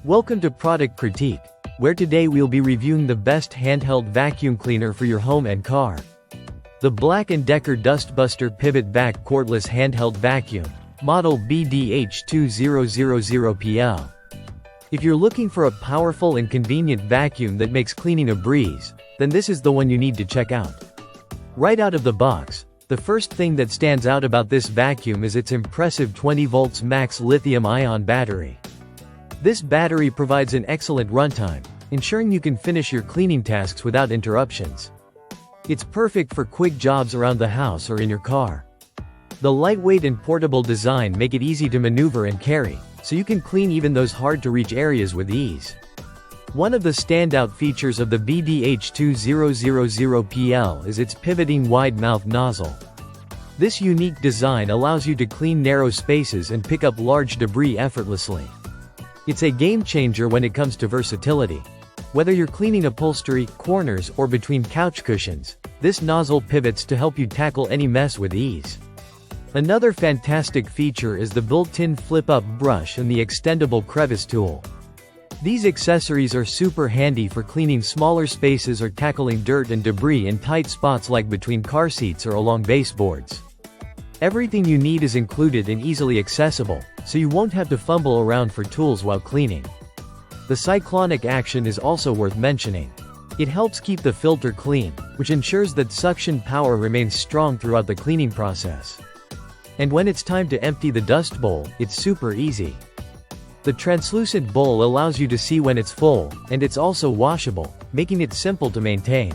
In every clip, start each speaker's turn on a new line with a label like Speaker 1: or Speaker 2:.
Speaker 1: Welcome to Product Critique, where today we'll be reviewing the best handheld vacuum cleaner for your home and car. The Black and Decker Dustbuster Pivot VAC Cordless Handheld Vacuum, model BDH2000PL. If you're looking for a powerful and convenient vacuum that makes cleaning a breeze, then this is the one you need to check out. Right out of the box, the first thing that stands out about this vacuum is its impressive 20 volts max lithium-ion battery. This battery provides an excellent runtime, ensuring you can finish your cleaning tasks without interruptions. It's perfect for quick jobs around the house or in your car. The lightweight and portable design make it easy to maneuver and carry, so you can clean even those hard-to-reach areas with ease. One of the standout features of the BDH2000PL is its pivoting wide-mouth nozzle. This unique design allows you to clean narrow spaces and pick up large debris effortlessly. It's a game-changer when it comes to versatility. Whether you're cleaning upholstery, corners, or between couch cushions, this nozzle pivots to help you tackle any mess with ease. Another fantastic feature is the built-in flip-up brush and the extendable crevice tool. These accessories are super handy for cleaning smaller spaces or tackling dirt and debris in tight spots like between car seats or along baseboards. Everything you need is included and easily accessible, so you won't have to fumble around for tools while cleaning. The cyclonic action is also worth mentioning. It helps keep the filter clean, which ensures that suction power remains strong throughout the cleaning process. And when it's time to empty the dust bowl, it's super easy. The translucent bowl allows you to see when it's full, and it's also washable, making it simple to maintain.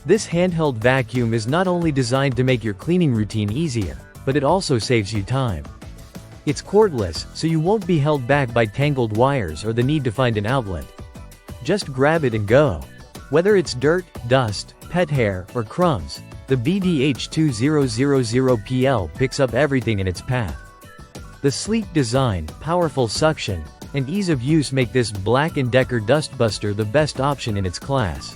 Speaker 1: This handheld vacuum is not only designed to make your cleaning routine easier, but it also saves you time. It's cordless, so you won't be held back by tangled wires or the need to find an outlet. Just grab it and go. Whether it's dirt, dust, pet hair, or crumbs, the BDH2000PL picks up everything in its path. The sleek design, powerful suction, and ease of use make this Black and Decker dustbuster the best option in its class.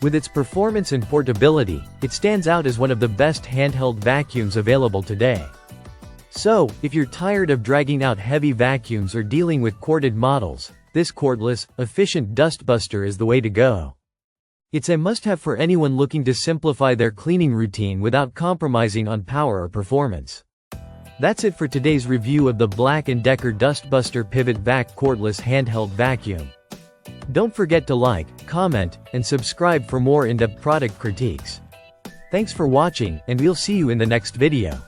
Speaker 1: With its performance and portability, it stands out as one of the best handheld vacuums available today. So, if you're tired of dragging out heavy vacuums or dealing with corded models, this cordless, efficient dustbuster is the way to go. It's a must-have for anyone looking to simplify their cleaning routine without compromising on power or performance. That's it for today's review of the Black and Decker Dustbuster Pivot VAC Cordless Handheld Vacuum. Don't forget to like, comment, and subscribe for more in-depth product critiques. Thanks for watching, and we'll see you in the next video.